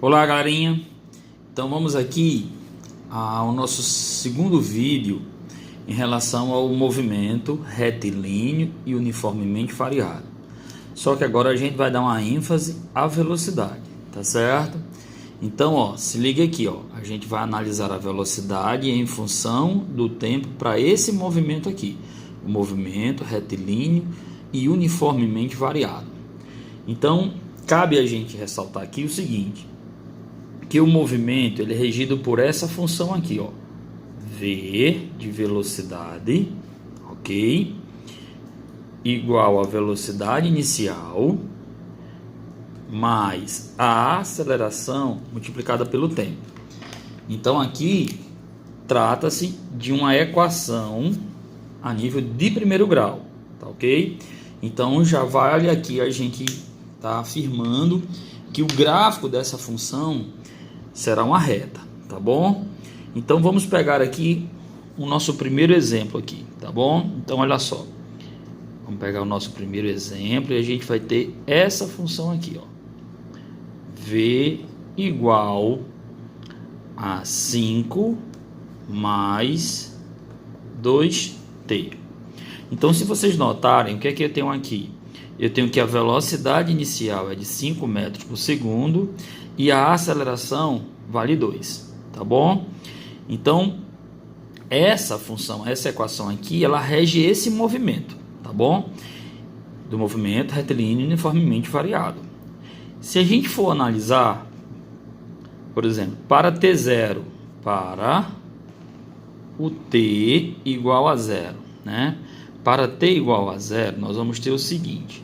Olá, galerinha. Então vamos aqui ao nosso segundo vídeo em relação ao movimento retilíneo e uniformemente variado. Só que agora a gente vai dar uma ênfase à velocidade, tá certo? Então, se liga aqui, a gente vai analisar a velocidade em função do tempo para esse movimento aqui, o movimento retilíneo e uniformemente variado. Então, cabe a gente ressaltar aqui o seguinte, que o movimento ele é regido por essa função aqui, v de velocidade, ok, igual a velocidade inicial mais a aceleração multiplicada pelo tempo. Então aqui trata-se de uma equação a nível de primeiro grau, tá ok? Então já vale aqui a gente tá afirmando que o gráfico dessa função será uma reta, tá bom? Então vamos pegar aqui o nosso primeiro exemplo aqui, tá bom? Então olha só, vamos pegar o nosso primeiro exemplo e a gente vai ter essa função aqui, v igual a 5 mais 2t. Então se vocês notarem, o que é que eu tenho aqui? Eu tenho que a velocidade inicial é de 5 metros por segundo e a aceleração vale 2, tá bom? Então, essa função, essa equação aqui, ela rege esse movimento, tá bom? Do movimento retilíneo uniformemente variado. Se a gente for analisar, por exemplo, para T0, para o T igual a 0, né? Para T igual a 0, nós vamos ter o seguinte: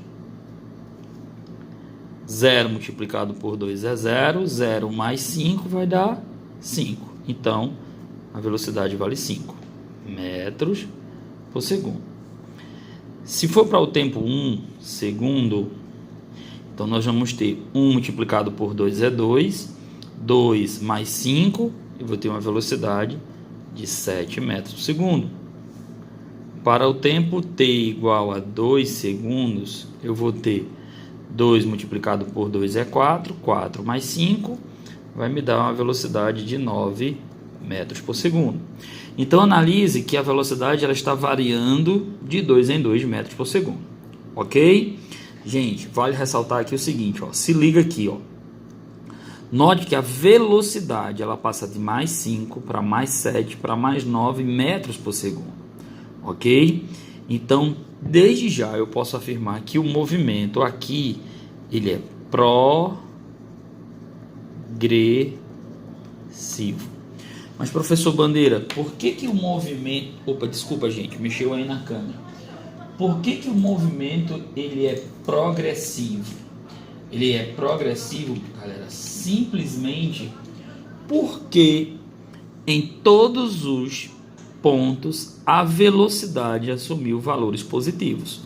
0 multiplicado por 2 é 0, 0 mais 5 vai dar 5. Então, a velocidade vale 5 metros por segundo. Se for para o tempo 1 segundo, então nós vamos ter 1 multiplicado por 2 é 2, 2 mais 5, eu vou ter uma velocidade de 7 metros por segundo. Para o tempo t igual a 2 segundos, eu vou ter 2 multiplicado por 2 é 4, 4 mais 5 vai me dar uma velocidade de 9 metros por segundo. Então analise que a velocidade ela está variando de 2 em 2 metros por segundo, ok? Gente, vale ressaltar aqui o seguinte, se liga aqui, note que a velocidade ela passa de mais 5 para mais 7 para mais 9 metros por segundo, ok? Então, desde já eu posso afirmar que o movimento aqui, ele é progressivo. Mas, professor Bandeira, por que o movimento... Opa, desculpa, gente, mexeu aí na câmera. Por que o movimento, ele é progressivo? Ele é progressivo, galera, simplesmente porque em todos os pontos a velocidade assumiu valores positivos.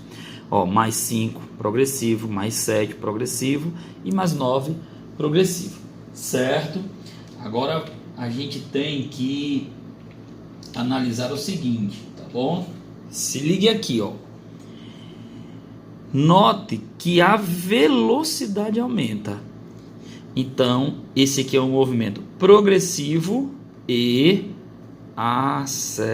Mais 5 progressivo, mais 7 progressivo e mais 9 progressivo, certo? Agora a gente tem que analisar o seguinte, tá bom? Se ligue aqui, note que a velocidade aumenta. Então, esse aqui é um movimento progressivo e acelerado.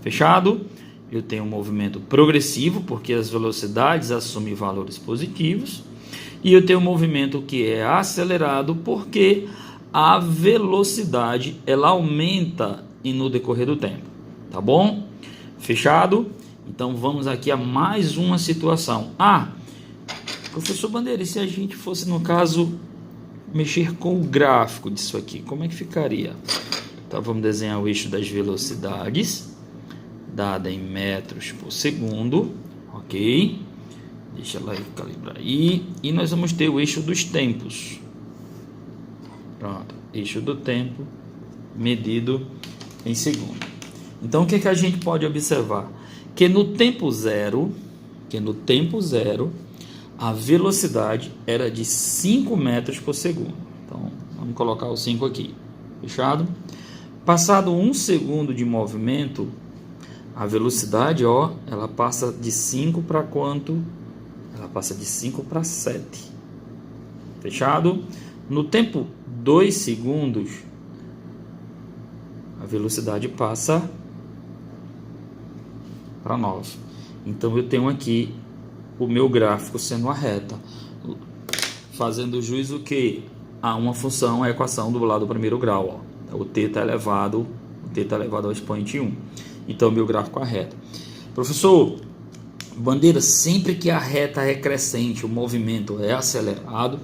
Fechado? Eu tenho um movimento progressivo, porque as velocidades assumem valores positivos. E eu tenho um movimento que é acelerado, porque a velocidade ela aumenta no decorrer do tempo. Tá bom? Fechado? Então vamos aqui a mais uma situação. Professor Bandeira, e se a gente fosse, no caso, mexer com o gráfico disso aqui, como é que ficaria? Então vamos desenhar o eixo das velocidades, dada em metros por segundo, ok? Deixa ela calibrar aí. E nós vamos ter o eixo dos tempos. Pronto, eixo do tempo medido em segundo. Então o que a gente pode observar? Que no tempo zero, a velocidade era de 5 metros por segundo. Então, vamos colocar o 5 aqui. Fechado? Passado 1 segundo de movimento, a velocidade, ela passa de 5 para quanto? Ela passa de 5 para 7. Fechado? No tempo 2 segundos, a velocidade passa para 9. Então eu tenho aqui o meu gráfico sendo uma reta, fazendo jus o que? A uma função, a equação do lado do primeiro grau. Ó. O t está elevado ao expoente 1. Então meu gráfico é reta. Professor, Bandeira, sempre que a reta é crescente, o movimento é acelerado,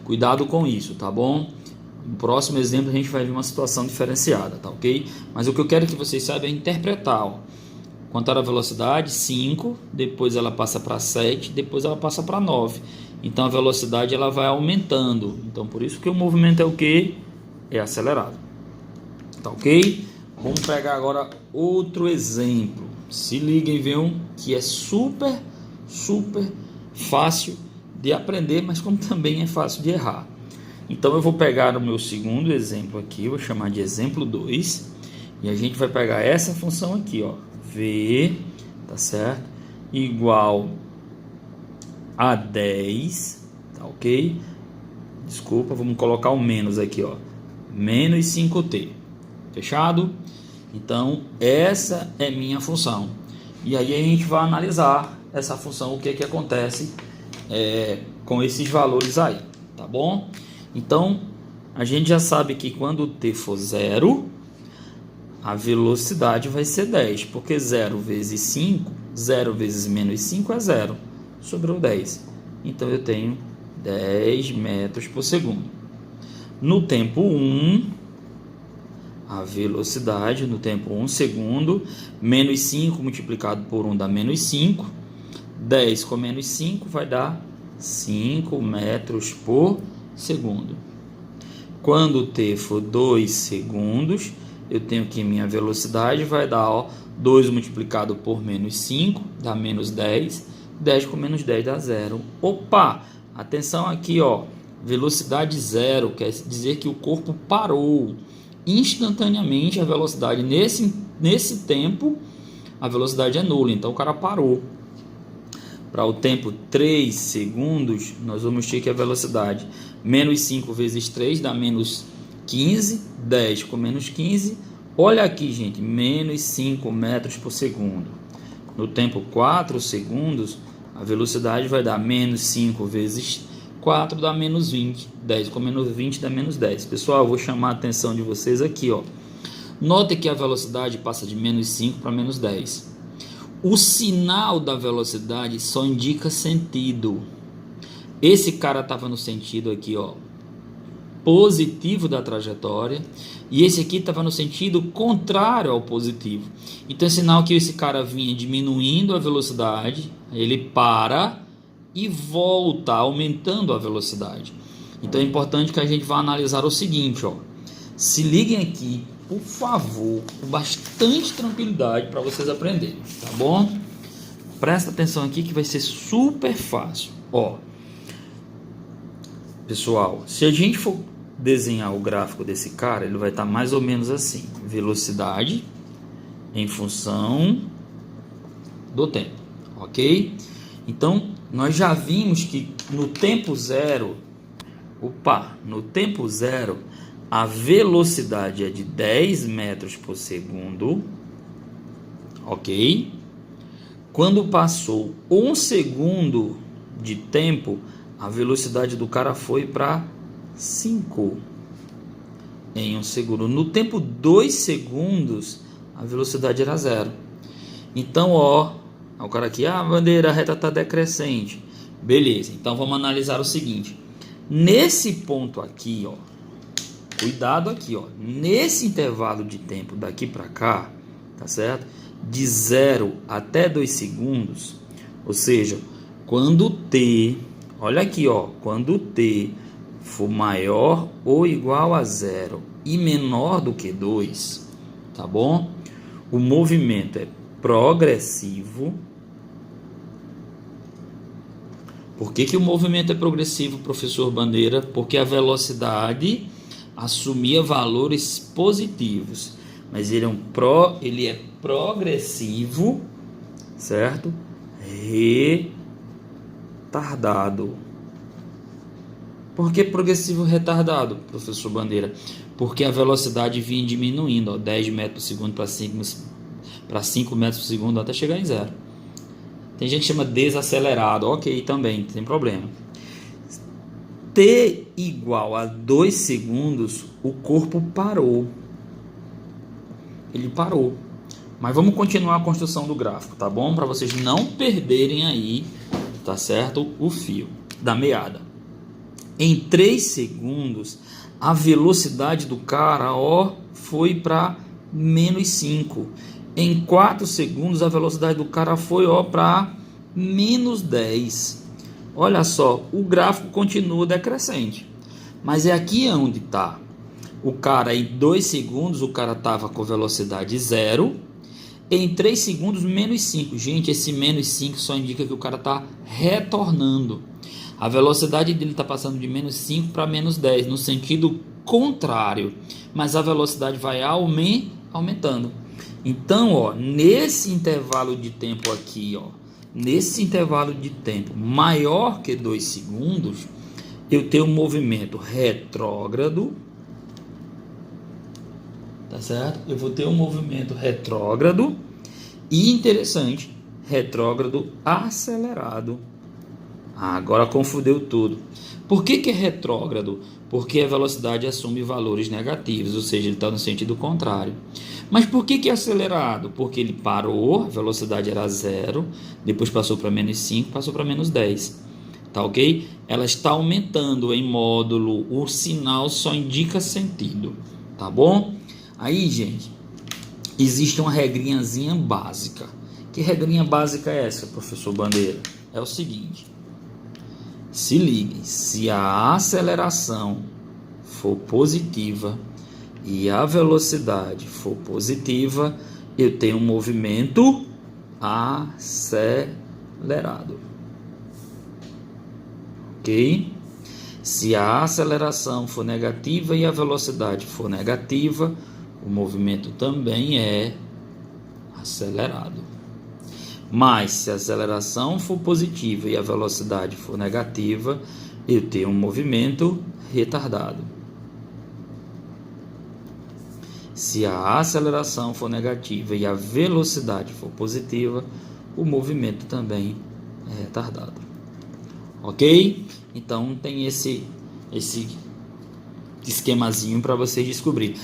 cuidado com isso, tá bom? No próximo exemplo a gente vai ver uma situação diferenciada, tá ok? Mas o que eu quero que vocês saibam é interpretar, ó. Quanto era a velocidade? 5, depois ela passa para 7, depois ela passa para 9. Então a velocidade ela vai aumentando. Então por isso que o movimento é o que? É acelerado. Tá ok? Vamos pegar agora outro exemplo. Se liguem, viu? Que é super fácil de aprender, mas como também é fácil de errar. Então eu vou pegar o meu segundo exemplo aqui, vou chamar de exemplo 2. E a gente vai pegar essa função aqui, ó. V, tá certo? Igual a 10, tá ok? Desculpa, vamos colocar o menos aqui, ó. Menos 5t. Fechado? Então, essa é minha função. E aí a gente vai analisar essa função, o que que acontece com esses valores aí, tá bom? Então, a gente já sabe que quando t for 0, a velocidade vai ser 10, porque 0 vezes 5, 0 vezes menos 5 é 0, sobrou 10. Então, eu tenho 10 metros por segundo. No tempo 1, a velocidade no tempo 1 segundo, menos 5 multiplicado por 1 dá menos 5, 10 com menos 5 vai dar 5 metros por segundo. Quando t for 2 segundos, eu tenho que minha velocidade vai dar, ó, 2 multiplicado por menos 5 dá menos 10, 10 com menos 10 dá 0. Opa, atenção aqui, ó, velocidade 0 quer dizer que o corpo parou. Instantaneamente a velocidade nesse tempo, a velocidade é nula, então o cara parou. Para o tempo 3 segundos, nós vamos ter que a velocidade menos 5 vezes 3 dá menos 15, 10 com menos 15, olha aqui, gente, menos 5 metros por segundo. No tempo 4 segundos, a velocidade vai dar menos 5 vezes 4 dá menos 20, 10 com menos 20 dá menos 10. Pessoal, eu vou chamar a atenção de vocês aqui, ó. Note que a velocidade passa de menos 5 para menos 10. O sinal da velocidade só indica sentido. Esse cara estava no sentido aqui, ó, positivo da trajetória, e esse aqui estava no sentido contrário ao positivo. Então é sinal que esse cara vinha diminuindo a velocidade, ele para e volta aumentando a velocidade. Então é importante que a gente vá analisar o seguinte, ó. Se liguem aqui, por favor, com bastante tranquilidade para vocês aprenderem, tá bom? Presta atenção aqui que vai ser super fácil. Ó, pessoal, se a gente for desenhar o gráfico desse cara, ele vai estar mais ou menos assim: velocidade em função do tempo, ok? Então nós já vimos que no tempo zero, a velocidade é de 10 metros por segundo, ok? Quando passou 1 segundo de tempo, a velocidade do cara foi para 5 em 1 segundo. No tempo 2 segundos, a velocidade era 0. Então, ó, o cara aqui, a bandeira reta está decrescente. Beleza, então vamos analisar o seguinte. Nesse ponto aqui, ó, cuidado aqui, ó, nesse intervalo de tempo daqui para cá, tá certo? De 0 até 2 segundos, ou seja, quando t, olha aqui, ó, quando t for maior ou igual a 0 e menor do que 2, tá bom? O movimento é progressivo. Por que o movimento é progressivo, professor Bandeira? Porque a velocidade assumia valores positivos, mas ele é progressivo, certo? Retardado. Por que progressivo retardado, professor Bandeira? Porque a velocidade vinha diminuindo, 10 metros por segundo para 5 metros por segundo até chegar em zero. Tem gente que chama desacelerado, ok, também, não tem problema. T igual a 2 segundos, o corpo parou. Ele parou. Mas vamos continuar a construção do gráfico, tá bom? Para vocês não perderem aí, tá certo? O fio da meada. Em 3 segundos, a velocidade do cara, foi para menos 5. Em 4 segundos, a velocidade do cara foi, para menos 10. Olha só, o gráfico continua decrescente. Mas é aqui onde está. O cara, em 2 segundos, o cara estava com velocidade 0. Em 3 segundos, menos 5. Gente, esse menos 5 só indica que o cara está retornando. A velocidade dele está passando de menos 5 para menos 10, no sentido contrário. Mas a velocidade vai aumentando. Então, nesse intervalo de tempo aqui, nesse intervalo de tempo maior que 2 segundos, eu tenho um movimento retrógrado. Tá certo? Eu vou ter um movimento retrógrado e, interessante, retrógrado acelerado. Agora confundiu tudo. Por que é retrógrado? Porque a velocidade assume valores negativos, ou seja, ele está no sentido contrário. Mas por que é acelerado? Porque ele parou, a velocidade era 0, depois passou para menos 5, passou para menos 10. Tá ok? Ela está aumentando em módulo, o sinal só indica sentido. Tá bom? Aí, gente, existe uma regrinhazinha básica. Que regrinha básica é essa, professor Bandeira? É o seguinte. Se liguem, se a aceleração for positiva e a velocidade for positiva, eu tenho um movimento acelerado. Ok? Se a aceleração for negativa e a velocidade for negativa, o movimento também é acelerado. Mas se a aceleração for positiva e a velocidade for negativa, eu tenho um movimento retardado. Se a aceleração for negativa e a velocidade for positiva, o movimento também é retardado. Ok? Então tem esse esquemazinho para vocês descobrirem.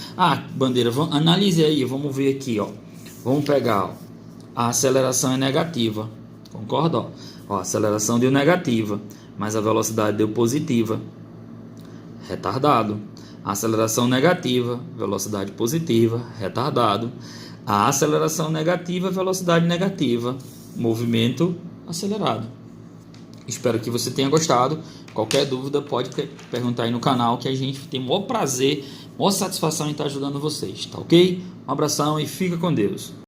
Bandeira, analise aí, vamos ver aqui, Vamos pegar, a aceleração é negativa, concorda? A aceleração deu negativa, mas a velocidade deu positiva, retardado. A aceleração negativa, velocidade positiva, retardado. A aceleração negativa, velocidade negativa, movimento acelerado. Espero que você tenha gostado. Qualquer dúvida pode perguntar aí no canal, que a gente tem o maior prazer, maior satisfação em estar ajudando vocês, tá ok? Um abração e fica com Deus.